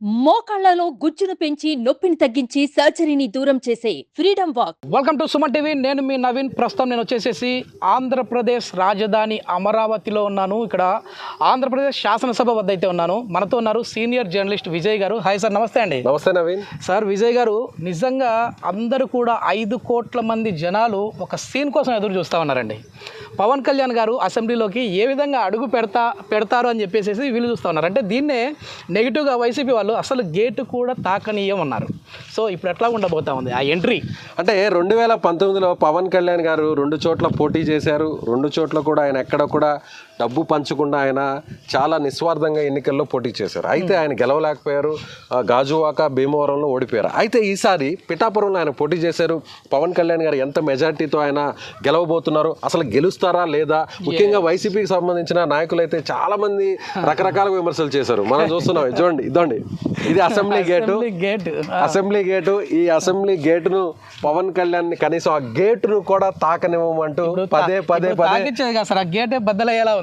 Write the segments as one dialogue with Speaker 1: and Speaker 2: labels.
Speaker 1: మోకాళ్లలో గుజ్జును పెంచి నొప్పిని తగ్గించి సర్జరీని దూరం చేసే freedom walk.
Speaker 2: Welcome to Suman TV. నేను మీ నవీన్. ప్రస్తుతం నేను వచ్చేసేసి ఆంధ్రప్రదేశ్ రాజధాని అమరావతిలో ఉన్నాను. ఇక్కడ ఆంధ్రప్రదేశ్ శాసనసభ వద్ద అయితే ఉన్నాను. మనతో ఉన్నారు సీనియర్ జర్నలిస్ట్ విజయ్ గారు. హాయ్ సార్, నమస్తే అండి.
Speaker 3: నమస్తే నవీన్.
Speaker 2: సార్, విజయ్ గారు, నిజంగా అందరూ కూడా 5 కోట్ల మంది జనాలు ఒక సీన్ కోసం ఎదురు చూస్తూ ఉన్నారండి. పవన్ కళ్యాణ్ గారు అసెంబ్లీలోకి ఏ విధంగా అడుగు పెడతారు అని చెప్పేసి వీళ్ళు చూస్తూ ఉన్నారు. అంటే దీన్నే నెగిటివ్గా వైసీపీ వాళ్ళు అసలు గేటు కూడా తాకనీయమన్నారు. సో ఇప్పుడు ఎట్లా ఉండబోతా ఉంది ఆ ఎంట్రీ?
Speaker 3: అంటే 2019లో పవన్ కళ్యాణ్ గారు 2 చోట్ల పోటీ చేశారు. 2 చోట్ల కూడా ఆయన ఎక్కడ కూడా డబ్బు పంచకుండా ఆయన చాలా నిస్వార్థంగా ఎన్నికల్లో పోటీ చేశారు. అయితే ఆయన గెలవలేకపోయారు. గాజువాక, భీమవరంలో ఓడిపోయారు. అయితే ఈసారి పిఠాపురంలో ఆయన పోటీ చేశారు. పవన్ కళ్యాణ్ గారు ఎంత మెజార్టీతో ఆయన గెలవబోతున్నారు, అసలు గెలుస్తారా లేదా? ముఖ్యంగా వైసీపీకి సంబంధించిన నాయకులు అయితే చాలా మంది రకరకాల విమర్శలు చేశారు. మనం చూస్తున్నాం. చూడండి, ఇదండి, ఇది అసెంబ్లీ గేటు. Assembly gate. ఈ అసెంబ్లీ గేటును పవన్ కళ్యాణ్ కనీసం ఆ గేటును కూడా తాకనివ్వమంటూ పదే
Speaker 2: ఆ గేటే బద్దలయ్యేలా ఉంది.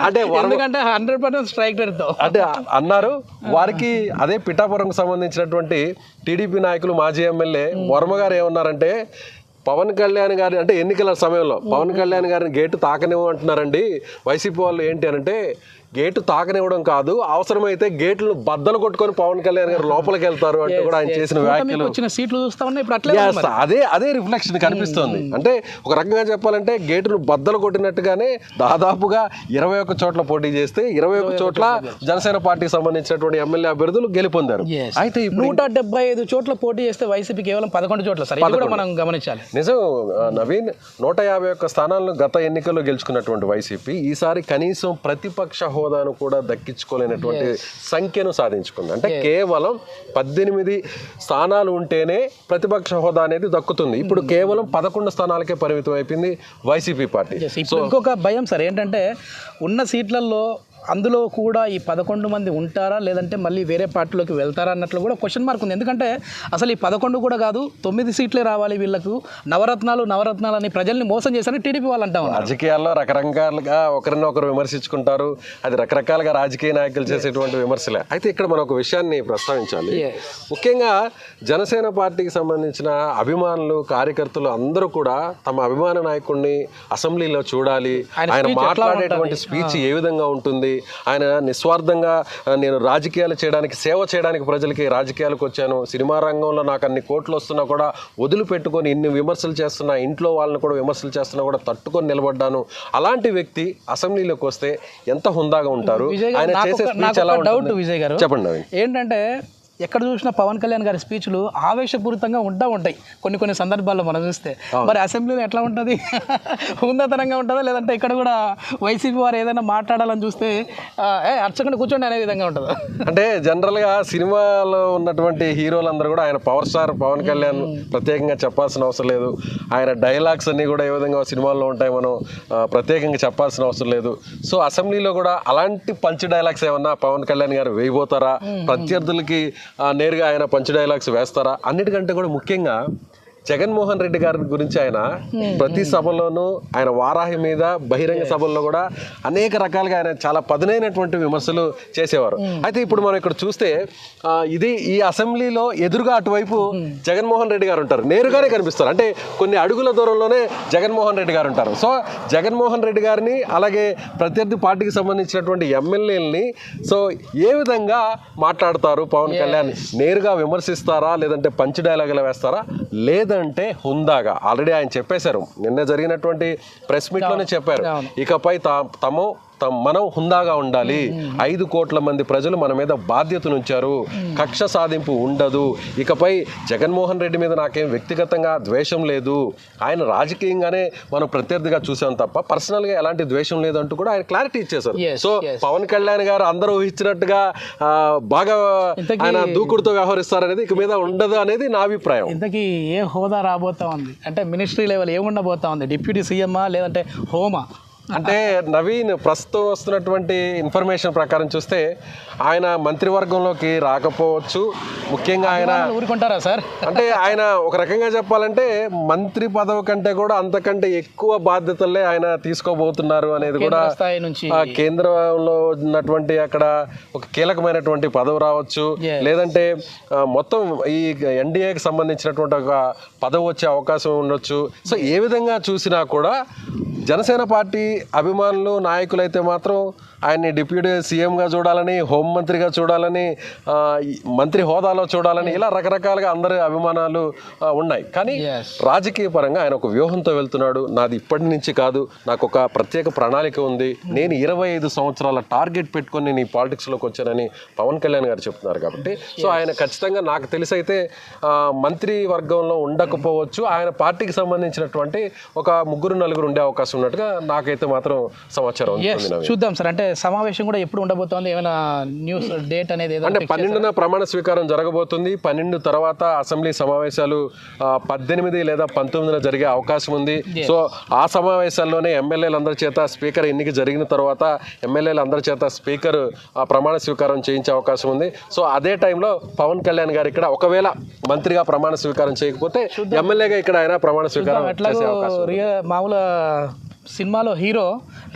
Speaker 3: అంటే
Speaker 2: ఎందుకంటే 100% స్ట్రైక్ రేట్తో
Speaker 3: అంటే అన్నారు. వారికి అదే పిఠాపురంకు సంబంధించినటువంటి టీడీపీ నాయకులు, మాజీ ఎమ్మెల్యే వర్మ గారు ఏమన్నారంటే, పవన్ కళ్యాణ్ గారి అంటే ఎన్నికల సమయంలో పవన్ కళ్యాణ్ గారిని గేటు తాకనివ్వమంటున్నారండి వైసీపీ వాళ్ళు. ఏంటి అనంటే, గేటు తాకనివ్వడం కాదు, అవసరమైతే గేట్లు బద్దలు కొట్టుకొని పవన్ కళ్యాణ్ గారు లోపలికి వెళ్తారు అంటే కూడా ఆయన చేసిన వ్యాఖ్యలు.
Speaker 2: సీట్లు చూస్తా ఉన్నాయి ఇప్పుడు.
Speaker 3: అదే రిఫ్లెక్షన్ కనిపిస్తుంది. అంటే ఒక రకంగా చెప్పాలంటే గేటును బద్దలు కొట్టినట్టుగానే దాదాపుగా 21 చోట్ల పోటీ చేస్తే 21 చోట్ల జనసేన పార్టీకి సంబంధించినటువంటి ఎమ్మెల్యే అభ్యర్థులు గెలుపొందారు.
Speaker 2: అయితే 175 చోట్ల పోటీ చేస్తే వైసీపీ కేవలం 11 చోట్ల. సరే, ఇది కూడా మనం గమనించాలి.
Speaker 3: నిజం నవీన్. 151 స్థానాలను గత ఎన్నికల్లో గెలుచుకున్నటువంటి వైసీపీ ఈసారి కనీసం ప్రతిపక్ష హోదాను కూడా దక్కించుకోలేనటువంటి సంఖ్యను సాధించుకుంది. అంటే కేవలం 18 స్థానాలు ఉంటేనే ప్రతిపక్ష హోదా అనేది దక్కుతుంది. ఇప్పుడు కేవలం 11 స్థానాలకే పరిమితం అయిపోయింది వైసీపీ పార్టీ.
Speaker 2: ఇంకొక భయం సార్ ఏంటంటే, ఉన్న సీట్లలో అందులో కూడా ఈ 11 మంది ఉంటారా లేదంటే మళ్ళీ వేరే పార్టీలోకి వెళ్తారా అన్నట్లు కూడా క్వశ్చన్ మార్క్ ఉంది. ఎందుకంటే అసలు ఈ 11 కూడా కాదు, 9 సీట్లే రావాలి వీళ్ళకు. నవరత్నాలు అని ప్రజల్ని మోసం చేశారని టీడీపీ వాళ్ళు అంటారు.
Speaker 3: రాజకీయాల్లో రకరకాలుగా ఒకరినొకరు విమర్శించుకుంటారు. అది రకరకాలుగా రాజకీయ నాయకులు చేసేటువంటి విమర్శలే. అయితే ఇక్కడ మనం ఒక విషయాన్ని ప్రస్తావించాలి. ముఖ్యంగా జనసేన పార్టీకి సంబంధించిన అభిమానులు, కార్యకర్తలు అందరూ కూడా తమ అభిమాన నాయకుడిని అసెంబ్లీలో చూడాలి. ఆయన మాట్లాడేటువంటి స్పీచ్ ఏ విధంగా ఉంటుంది, ఆయన నిస్వార్థంగా నేను రాజకీయాలు చేయడానికి, సేవ చేయడానికి ప్రజలకి రాజకీయాలకు వచ్చాను, సినిమా రంగంలో నాకు అన్ని కోట్లు వస్తున్నా కూడా వదిలిపెట్టుకొని ఇన్ని విమర్శలు చేస్తున్నా, ఇంట్లో వాళ్ళని కూడా విమర్శలు చేస్తున్నా కూడా తట్టుకొని నిలబడ్డాను. అలాంటి వ్యక్తి అసెంబ్లీలోకి వస్తే ఎంత హుందాగా ఉంటారు? ఆయన చేసే స్పీచ్ ఎలా ఉంటుంది?
Speaker 2: విజయ్ గారు, చెప్పండి. ఏంటంటే ఎక్కడ చూసినా పవన్ కళ్యాణ్ గారి స్పీచ్లు ఆవేశపూరితంగా ఉంటాయి కొన్ని సందర్భాల్లో మనం చూస్తే. మరి అసెంబ్లీలో ఎట్లా ఉంటుంది? హుందాతనంగా ఉంటుందా లేదంటే ఇక్కడ కూడా వైసీపీ వారు ఏదైనా మాట్లాడాలని చూస్తే అర్చకుండా కూర్చోండి అనే విధంగా ఉంటుందా?
Speaker 3: అంటే జనరల్గా సినిమాలో ఉన్నటువంటి హీరోలందరూ కూడా ఆయన పవర్ స్టార్ పవన్ కళ్యాణ్ ప్రత్యేకంగా చెప్పాల్సిన అవసరం లేదు. ఆయన డైలాగ్స్ అన్నీ కూడా ఏ విధంగా సినిమాల్లో ఉంటాయి, మనం ప్రత్యేకంగా చెప్పాల్సిన అవసరం లేదు. సో అసెంబ్లీలో కూడా అలాంటి పంచ్ డైలాగ్స్ ఏమన్నా పవన్ కళ్యాణ్ గారు వేయబోతారా? ప్రత్యర్థులకి నేరుగా ఆయన పంచ్ డైలాగ్స్ వేస్తారా? అన్నిటికంటే కూడా ముఖ్యంగా జగన్మోహన్ రెడ్డి గారి గురించి ఆయన ప్రతి సభలోనూ, ఆయన వారాహి మీద బహిరంగ సభల్లో కూడా అనేక రకాలుగా ఆయన చాలా పదునైనటువంటి విమర్శలు చేసేవారు. అయితే ఇప్పుడు మనం ఇక్కడ చూస్తే ఈ అసెంబ్లీలో ఎదురుగా అటువైపు జగన్మోహన్ రెడ్డి గారు ఉంటారు, నేరుగానే కనిపిస్తారు. అంటే కొన్ని అడుగుల దూరంలోనే జగన్మోహన్ రెడ్డి గారు ఉంటారు. సో జగన్మోహన్ రెడ్డి గారిని, అలాగే ప్రత్యర్థి పార్టీకి సంబంధించినటువంటి ఎమ్మెల్యేలని సో ఏ విధంగా మాట్లాడతారు పవన్ కళ్యాణ్? నేరుగా విమర్శిస్తారా లేదంటే పంచ్ డైలాగులు వేస్తారా? లేదంటే హుందాగా ఆల్రెడీ ఆయన చెప్పేశారు, నిన్న జరిగినటువంటి ప్రెస్ మీట్ లోనే చెప్పారు, ఇకపై మనం హుందాగా ఉండాలి. 5 కోట్ల మంది ప్రజలు మన మీద బాధ్యతను ఉంచారు, కక్ష సాధింపు ఉండదు. ఇకపై జగన్మోహన్ రెడ్డి మీద నాకేం వ్యక్తిగతంగా ద్వేషం లేదు, ఆయన రాజకీయంగానే మనం ప్రత్యర్థిగా చూసాం తప్ప పర్సనల్గా ఎలాంటి ద్వేషం లేదు అంటూ కూడా ఆయన క్లారిటీ ఇచ్చేశారు. సో పవన్ కళ్యాణ్ గారు అందరూ ఊహించినట్టుగా బాగా ఆయన దూకుడుతో వ్యవహరిస్తారనేది ఇక మీద ఉండదు అనేది నా అభిప్రాయం.
Speaker 2: ఇంతకీ ఏ హోదా రాబోతా ఉంది? అంటే మినిస్ట్రీ లెవెల్ ఏముండబోతా ఉంది? డిప్యూటీ సీఎమ్మా లేదంటే హోమా?
Speaker 3: అంటే నవీన్ ప్రస్తుతం వస్తున్నటువంటి ఇన్ఫర్మేషన్ ప్రకారం చూస్తే ఆయన మంత్రివర్గంలోకి రాకపోవచ్చు. ముఖ్యంగా ఆయన
Speaker 2: ఊరుకుంటారా సార్?
Speaker 3: అంటే ఆయన ఒక రకంగా చెప్పాలంటే మంత్రి పదవి కంటే కూడా అంతకంటే ఎక్కువ బాధ్యతలే ఆయన తీసుకోబోతున్నారు అనేది కూడా
Speaker 2: స్థాయి నుంచి
Speaker 3: కేంద్రంలో ఉన్నటువంటి అక్కడ ఒక కీలకమైనటువంటి పదవి రావచ్చు, లేదంటే మొత్తం ఈ ఎన్డీఏకి సంబంధించినటువంటి ఒక పదవి వచ్చే అవకాశం ఉండొచ్చు. సో ఏ విధంగా చూసినా కూడా జనసేన పార్టీ అభిమానులు నాయకులైతే మాత్రం ఆయన్ని డిప్యూటీ సీఎంగా చూడాలని, హోంమంత్రిగా చూడాలని, మంత్రి హోదాలో చూడాలని, ఇలా రకరకాలుగా అందరి అభిమానాలు ఉన్నాయి. కానీ రాజకీయ పరంగా ఆయన ఒక వ్యూహంతో వెళ్తున్నాడు. నాది ఇప్పటి నుంచి కాదు, నాకు ఒక ప్రత్యేక ప్రణాళిక ఉంది, నేను 25 సంవత్సరాల టార్గెట్ పెట్టుకొని నేను ఈ పాలిటిక్స్లోకి వచ్చానని పవన్ కళ్యాణ్ గారు చెప్తున్నారు. కాబట్టి సో ఆయన ఖచ్చితంగా నాకు తెలిసి అయితే మంత్రి వర్గంలో ఉండకపోవచ్చు. ఆయన పార్టీకి సంబంధించినటువంటి ఒక 3-4 ఉండే అవకాశం ఉన్నట్టుగా నాకైతే మాత్రం సమాచారం ఉంది.
Speaker 2: చూద్దాం సార్. అంటే సమావేశం కూడా ఎప్పుడు ఉండబోతోంది, ఏమైనా న్యూస్ డేట్ అనేది?
Speaker 3: అంటే 12న ప్రమాణ స్వీకారం జరగబోతుంది. 12 తర్వాత అసెంబ్లీ సమావేశాలు 18 లేదా 19న జరిగే అవకాశం ఉంది. సో ఆ సమావేశాల్లోనే ఎమ్మెల్యేలందరి చేత స్పీకర్ ఎన్నిక జరిగిన తర్వాత ఎమ్మెల్యేలందరి చేత స్పీకర్ ప్రమాణ స్వీకారం చేయించే అవకాశం ఉంది. సో అదే టైంలో పవన్ కళ్యాణ్ గారు ఇక్కడ ఒకవేళ మంత్రిగా ప్రమాణ స్వీకారం చేయకపోతే ఎమ్మెల్యేగా ఇక్కడ ఆయన ప్రమాణ స్వీకారం చేసే అవకాశం ఉంది.
Speaker 2: మామూలు సినిమాలో హీరో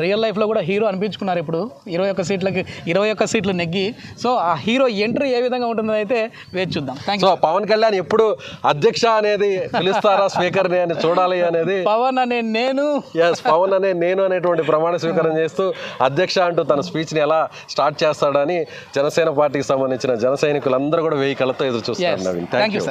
Speaker 2: రియల్ లైఫ్లో కూడా హీరో అనిపించుకున్నారు. ఇప్పుడు 21 సీట్లు నెగ్గి. సో ఆ హీరో ఎంట్రీ ఏ విధంగా ఉంటుందో అయితే వేచి చూద్దాం.
Speaker 3: సో పవన్ కళ్యాణ్ ఎప్పుడు అధ్యక్ష అనేది పిలుస్తారా స్పీకర్ని అని చూడాలి అనేది.
Speaker 2: పవన్ అనే నేను
Speaker 3: అనేటువంటి ప్రమాణ స్వీకారం చేస్తూ అధ్యక్ష అంటూ తన స్పీచ్ని ఎలా స్టార్ట్ చేస్తాడని జనసేన పార్టీకి సంబంధించిన జన సైనికులందరూ కూడా 1000 కళ్ళతో ఎదురు చూస్తారు. Naveen, thank you.